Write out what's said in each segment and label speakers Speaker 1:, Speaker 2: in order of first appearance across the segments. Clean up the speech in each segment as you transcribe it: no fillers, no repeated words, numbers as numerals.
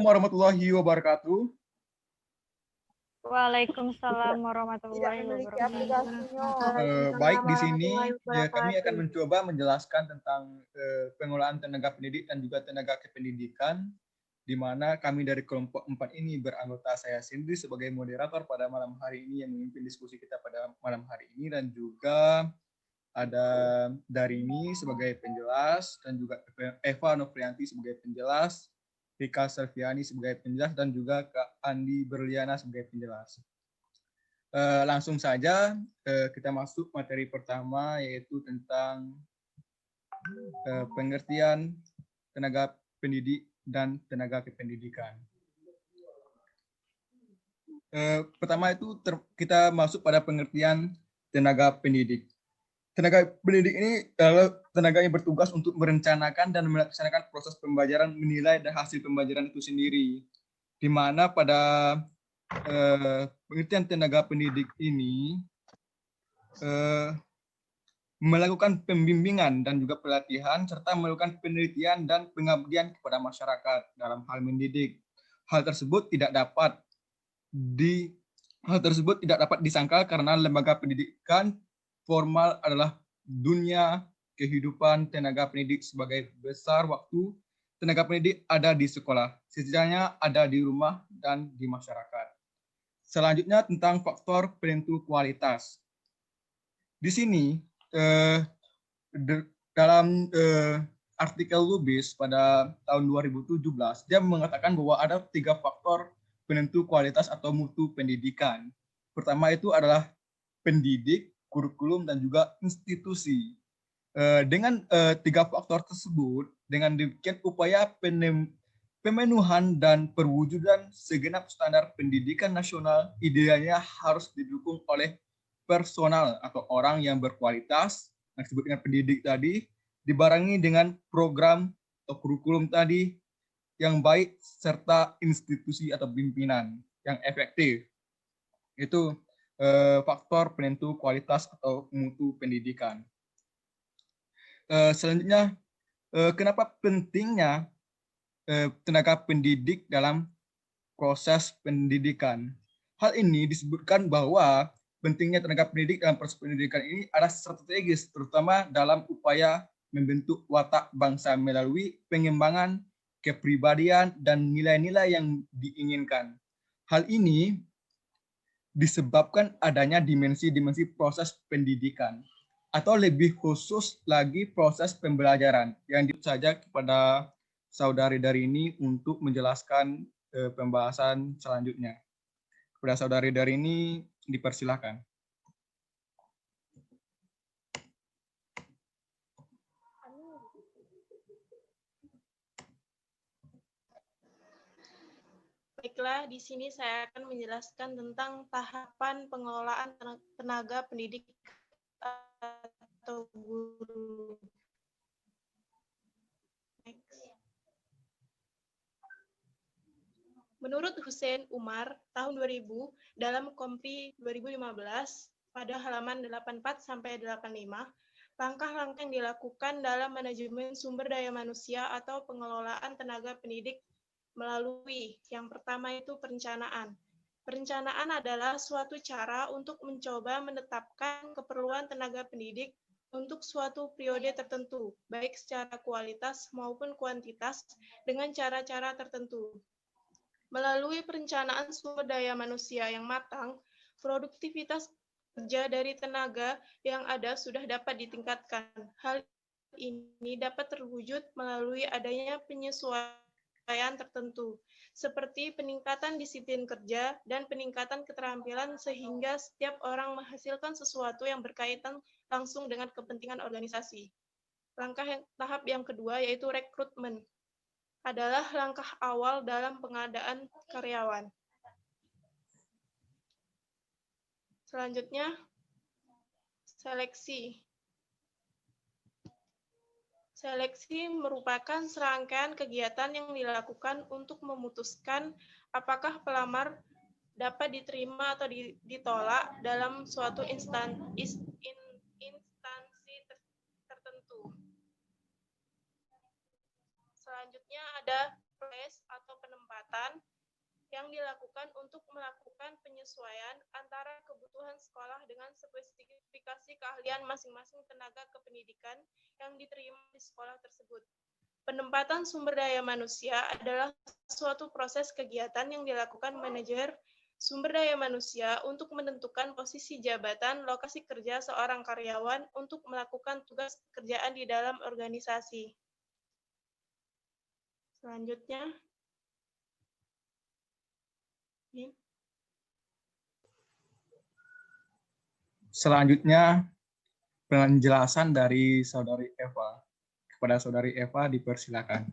Speaker 1: warahmatullahi wabarakatuh.
Speaker 2: Waalaikumsalam warahmatullahi wabarakatuh.
Speaker 1: Baik, di sini ya, kami akan mencoba menjelaskan tentang pengelolaan tenaga pendidik dan juga tenaga kependidikan, di mana kami dari kelompok 4 ini beranggota saya sendiri sebagai moderator pada malam hari ini yang memimpin diskusi kita pada malam hari ini, dan juga ada Darini sebagai penjelas, dan juga Eva Novrianti sebagai penjelas, Rika Selviani sebagai penjelas, dan juga Kak Andi Berliana sebagai penjelas. Langsung saja kita masuk materi pertama, yaitu tentang pengertian tenaga pendidik dan tenaga kependidikan. Pertama itu kita masuk pada pengertian tenaga pendidik. Tenaga pendidik ini adalah tenaga yang bertugas untuk merencanakan dan melaksanakan proses pembelajaran, menilai dan hasil pembelajaran itu sendiri. Di mana pada pengertian tenaga pendidik ini melakukan pembimbingan dan juga pelatihan, serta melakukan penelitian dan pengabdian kepada masyarakat dalam hal mendidik. Hal tersebut tidak dapat disangkal karena lembaga pendidikan formal adalah dunia kehidupan tenaga pendidik. Sebagai besar waktu tenaga pendidik ada di sekolah, sisanya ada di rumah dan di masyarakat. Selanjutnya tentang faktor penentu kualitas. Di sini dalam artikel Lubis pada tahun 2017, dia mengatakan bahwa ada 3 faktor penentu kualitas atau mutu pendidikan. Pertama itu adalah pendidik, kurikulum, dan juga institusi. Dengan 3 faktor tersebut, dengan demikian upaya pemenuhan dan perwujudan segenap standar pendidikan nasional idealnya harus didukung oleh personal atau orang yang berkualitas, yang disebut dengan pendidik tadi, dibarengi dengan program atau kurikulum tadi yang baik, serta institusi atau pimpinan yang efektif. Itu faktor penentu kualitas atau mutu pendidikan. Selanjutnya, kenapa pentingnya tenaga pendidik dalam proses pendidikan? Hal ini disebutkan bahwa pentingnya tenaga pendidik dalam proses pendidikan ini adalah strategis, terutama dalam upaya membentuk watak bangsa melalui pengembangan kepribadian dan nilai-nilai yang diinginkan. Hal ini disebabkan adanya dimensi-dimensi proses pendidikan, atau lebih khusus lagi proses pembelajaran, yang saja kepada saudari Darini untuk menjelaskan pembahasan selanjutnya. Kepada saudari Darini dipersilakan.
Speaker 3: Baiklah, di sini saya akan menjelaskan tentang tahapan pengelolaan tenaga pendidik atau guru. Menurut Hussein Umar, tahun 2000, dalam Kompri 2015, pada halaman 84-85, langkah-langkah yang dilakukan dalam manajemen sumber daya manusia atau pengelolaan tenaga pendidik melalui yang pertama itu perencanaan. Perencanaan adalah suatu cara untuk mencoba menetapkan keperluan tenaga pendidik untuk suatu periode tertentu, baik secara kualitas maupun kuantitas dengan cara-cara tertentu. Melalui perencanaan sumber daya manusia yang matang, produktivitas kerja dari tenaga yang ada sudah dapat ditingkatkan. Hal ini dapat terwujud melalui adanya penyesuaian tertentu, seperti peningkatan disiplin kerja dan peningkatan keterampilan sehingga setiap orang menghasilkan sesuatu yang berkaitan langsung dengan kepentingan organisasi. Tahap yang kedua yaitu rekrutmen, adalah langkah awal dalam pengadaan karyawan. Selanjutnya, seleksi. Seleksi merupakan serangkaian kegiatan yang dilakukan untuk memutuskan apakah pelamar dapat diterima atau ditolak dalam suatu instansi tertentu. Selanjutnya ada place atau penempatan yang dilakukan untuk melakukan penyesuaian antara kebutuhan sekolah dengan spesifikasi keahlian masing-masing tenaga kependidikan yang diterima di sekolah tersebut. Penempatan sumber daya manusia adalah suatu proses kegiatan yang dilakukan manajer sumber daya manusia untuk menentukan posisi jabatan, lokasi kerja seorang karyawan untuk melakukan tugas pekerjaan di dalam organisasi. Selanjutnya,
Speaker 1: Selanjutnya, penjelasan dari Saudari Eva. Kepada Saudari Eva dipersilakan.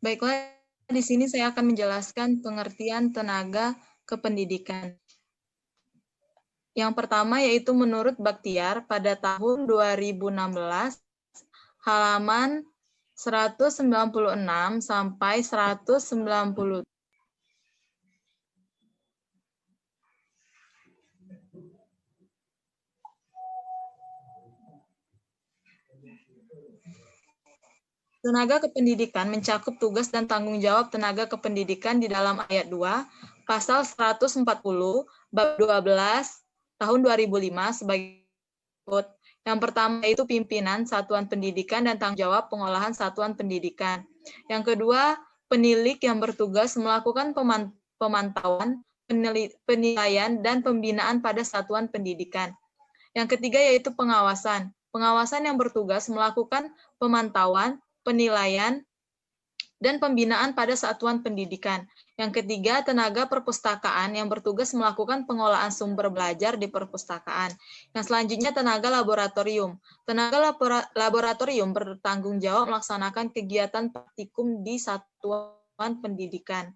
Speaker 4: Baiklah, di sini saya akan menjelaskan pengertian tenaga kependidikan. Yang pertama yaitu menurut Bakhtiar pada tahun 2016, halaman 196 sampai 190. Tenaga kependidikan mencakup tugas dan tanggung jawab tenaga kependidikan di dalam ayat 2, pasal 140, bab 12, tahun 2005 sebagai berikut. Yang pertama yaitu pimpinan satuan pendidikan dan tanggung jawab pengolahan satuan pendidikan. Yang kedua, penilik yang bertugas melakukan pemantauan, penilaian, dan pembinaan pada satuan pendidikan. Yang ketiga yaitu pengawasan. Pengawasan yang bertugas melakukan pemantauan, penilaian, dan pembinaan pada satuan pendidikan. Yang ketiga, tenaga perpustakaan yang bertugas melakukan pengolahan sumber belajar di perpustakaan. Yang selanjutnya, tenaga laboratorium. Tenaga laboratorium bertanggung jawab melaksanakan kegiatan praktikum di satuan pendidikan.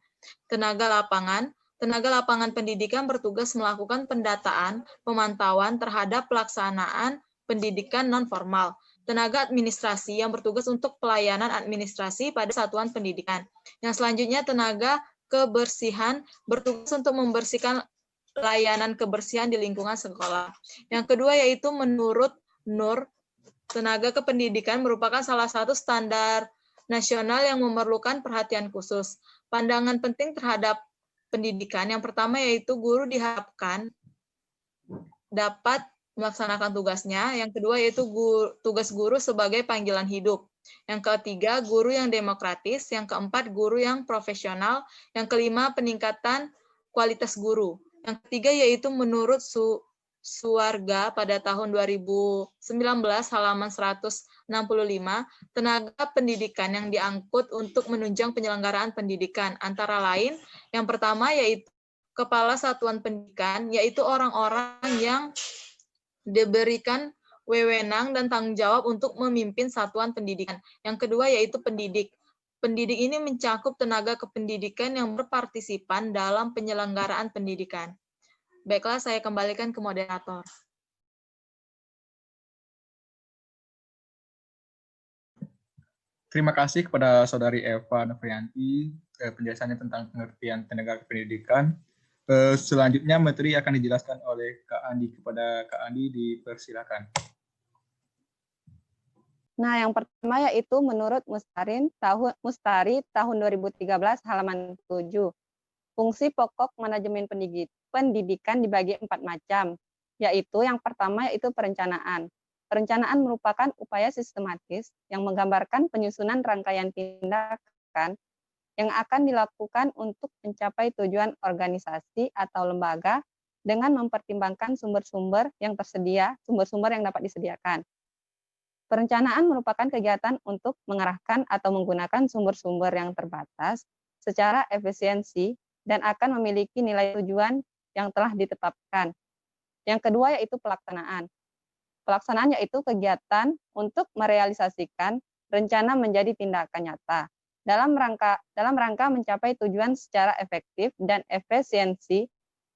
Speaker 4: Tenaga lapangan pendidikan bertugas melakukan pendataan, pemantauan terhadap pelaksanaan pendidikan non-formal. Tenaga administrasi yang bertugas untuk pelayanan administrasi pada satuan pendidikan. Yang selanjutnya, tenaga kebersihan bertugas untuk membersihkan layanan kebersihan di lingkungan sekolah. Yang kedua yaitu menurut NUR, tenaga kependidikan merupakan salah satu standar nasional yang memerlukan perhatian khusus. Pandangan penting terhadap pendidikan yang pertama yaitu guru diharapkan dapat melaksanakan tugasnya. Yang kedua yaitu tugas guru sebagai panggilan hidup. Yang ketiga, guru yang demokratis. Yang keempat, guru yang profesional. Yang kelima, peningkatan kualitas guru. Yang ketiga yaitu menurut Suwarga pada tahun 2019 halaman 165, tenaga pendidikan yang diangkut untuk menunjang penyelenggaraan pendidikan. Antara lain, yang pertama yaitu kepala satuan pendidikan, yaitu orang-orang yang diberikan wewenang dan tanggung jawab untuk memimpin satuan pendidikan. Yang kedua yaitu pendidik. Pendidik ini mencakup tenaga kependidikan yang berpartisipan dalam penyelenggaraan pendidikan. Baiklah, saya kembalikan ke moderator.
Speaker 1: Terima kasih kepada Saudari Eva Novrianti penjelasannya tentang pengertian tenaga kependidikan. Selanjutnya materi akan dijelaskan oleh Kak Andi. Kepada Kak Andi dipersilakan.
Speaker 2: Nah, yang pertama yaitu menurut Mustari tahun 2013 halaman 7. Fungsi pokok manajemen pendidikan dibagi 4 macam, yaitu yang pertama yaitu perencanaan. Perencanaan merupakan upaya sistematis yang menggambarkan penyusunan rangkaian tindakan yang akan dilakukan untuk mencapai tujuan organisasi atau lembaga dengan mempertimbangkan sumber-sumber yang tersedia, sumber-sumber yang dapat disediakan. Perencanaan merupakan kegiatan untuk mengarahkan atau menggunakan sumber-sumber yang terbatas secara efisiensi dan akan memiliki nilai tujuan yang telah ditetapkan. Yang kedua yaitu pelaksanaan. Pelaksanaan yaitu kegiatan untuk merealisasikan rencana menjadi tindakan nyata dalam rangka mencapai tujuan secara efektif dan efisiensi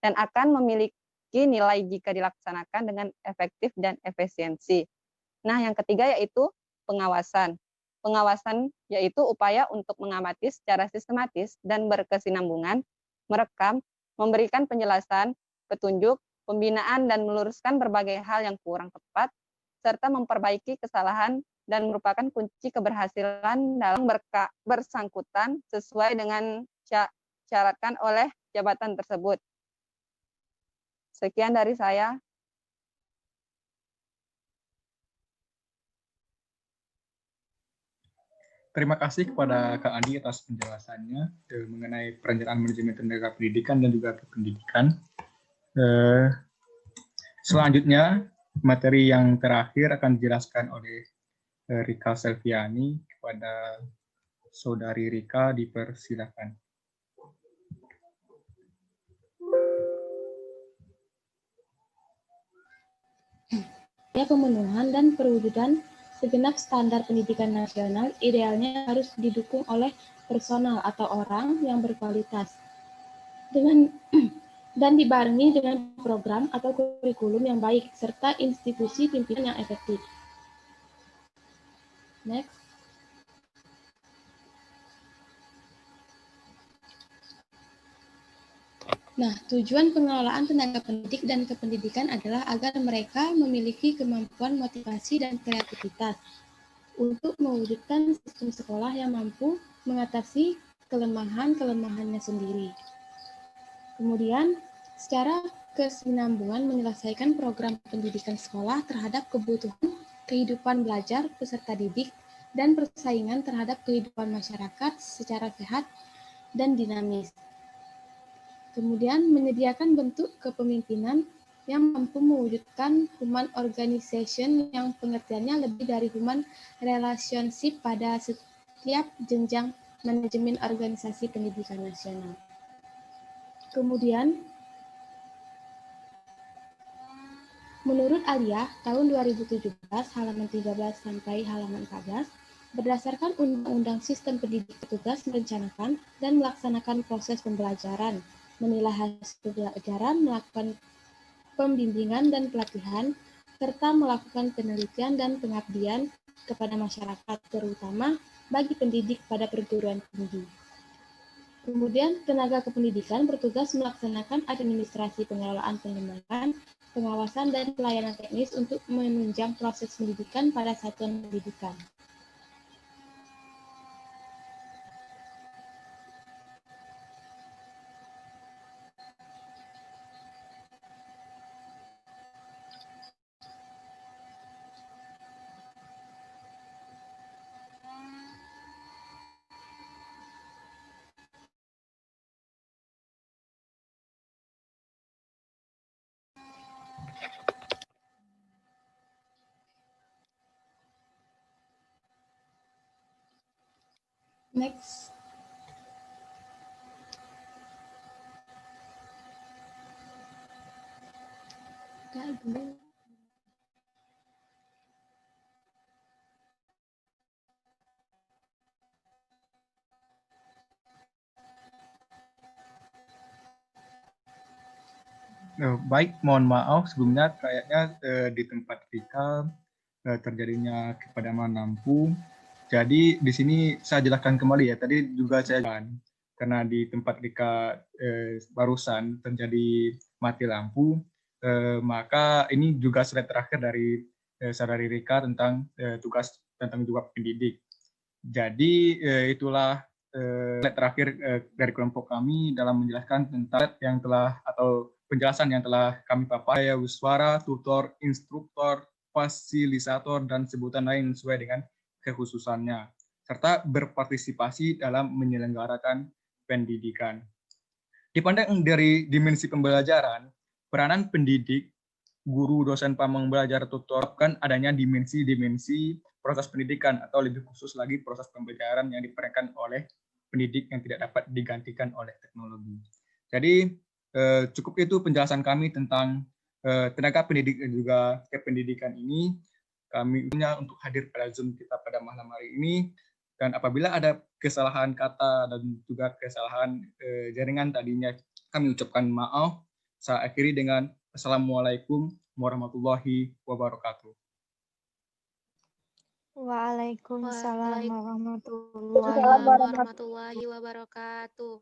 Speaker 2: dan akan memiliki nilai jika dilaksanakan dengan efektif dan efisiensi. Nah, yang ketiga yaitu pengawasan. Pengawasan yaitu upaya untuk mengamati secara sistematis dan berkesinambungan, merekam, memberikan penjelasan, petunjuk, pembinaan, dan meluruskan berbagai hal yang kurang tepat serta memperbaiki kesalahan dan merupakan kunci keberhasilan dalam bersangkutan sesuai dengan syaratkan oleh jabatan tersebut. Sekian dari saya.
Speaker 1: Terima kasih kepada Kak Andi atas penjelasannya mengenai perencanaan manajemen tenaga pendidikan dan juga kependidikan. Selanjutnya, materi yang terakhir akan dijelaskan oleh Rika Selviani. Kepada Saudari Rika, dipersilakan.
Speaker 5: Pemenuhan dan perwujudan segenap standar pendidikan nasional idealnya harus didukung oleh personal atau orang yang berkualitas dan dibarengi dengan program atau kurikulum yang baik serta institusi pimpinan yang efektif. Next. Nah, tujuan pengelolaan tenaga pendidik dan kependidikan adalah agar mereka memiliki kemampuan motivasi dan kreativitas untuk mewujudkan sistem sekolah yang mampu mengatasi kelemahan-kelemahannya sendiri. Kemudian, secara kesinambungan menyelesaikan program pendidikan sekolah terhadap kebutuhan kehidupan belajar peserta didik dan persaingan terhadap kehidupan masyarakat secara sehat dan dinamis. Kemudian, menyediakan bentuk kepemimpinan yang mampu mewujudkan human organization yang pengertiannya lebih dari human relationship pada setiap jenjang manajemen organisasi pendidikan nasional. Kemudian, menurut Alia, tahun 2017, halaman 13 sampai halaman 14, berdasarkan Undang-Undang Sistem Pendidik, petugas merencanakan dan melaksanakan proses pembelajaran, menilai hasil pembelajaran, melakukan pembimbingan dan pelatihan, serta melakukan penelitian dan pengabdian kepada masyarakat, terutama bagi pendidik pada perguruan tinggi. Kemudian, tenaga kependidikan bertugas melaksanakan administrasi pengelolaan pengembangan, pengawasan, dan pelayanan teknis untuk menunjang proses pendidikan pada satuan pendidikan. Next.
Speaker 1: Baik, mohon maaf sebelumnya kayaknya di tempat Rika terjadinya kepadaman lampu. Jadi di sini saya jelaskan kembali ya. Tadi juga saya karena di tempat Rika barusan terjadi mati lampu, maka ini juga slide terakhir dari Saudari Rika tentang tugas tentang juga pendidik. Jadi itulah slide terakhir dari kelompok kami dalam menjelaskan tentang yang telah atau penjelasan yang telah kami paparkan, wiswara, tutor, instruktor, fasilitator, dan sebutan lain sesuai dengan kekhususannya, serta berpartisipasi dalam menyelenggarakan pendidikan. Dipandang dari dimensi pembelajaran, peranan pendidik, guru, dosen, pamong belajar, tutor, kan adanya dimensi-dimensi proses pendidikan atau lebih khusus lagi proses pembelajaran yang diperankan oleh pendidik yang tidak dapat digantikan oleh teknologi. Jadi cukup itu penjelasan kami tentang tenaga pendidik dan juga kependidikan ini. Kami punya untuk hadir pada Zoom kita pada malam hari ini. Dan apabila ada kesalahan kata dan juga kesalahan jaringan tadinya, kami ucapkan maaf. Saya akhiri dengan Assalamualaikum warahmatullahi wabarakatuh.
Speaker 6: Waalaikumsalam warahmatullahi wabarakatuh.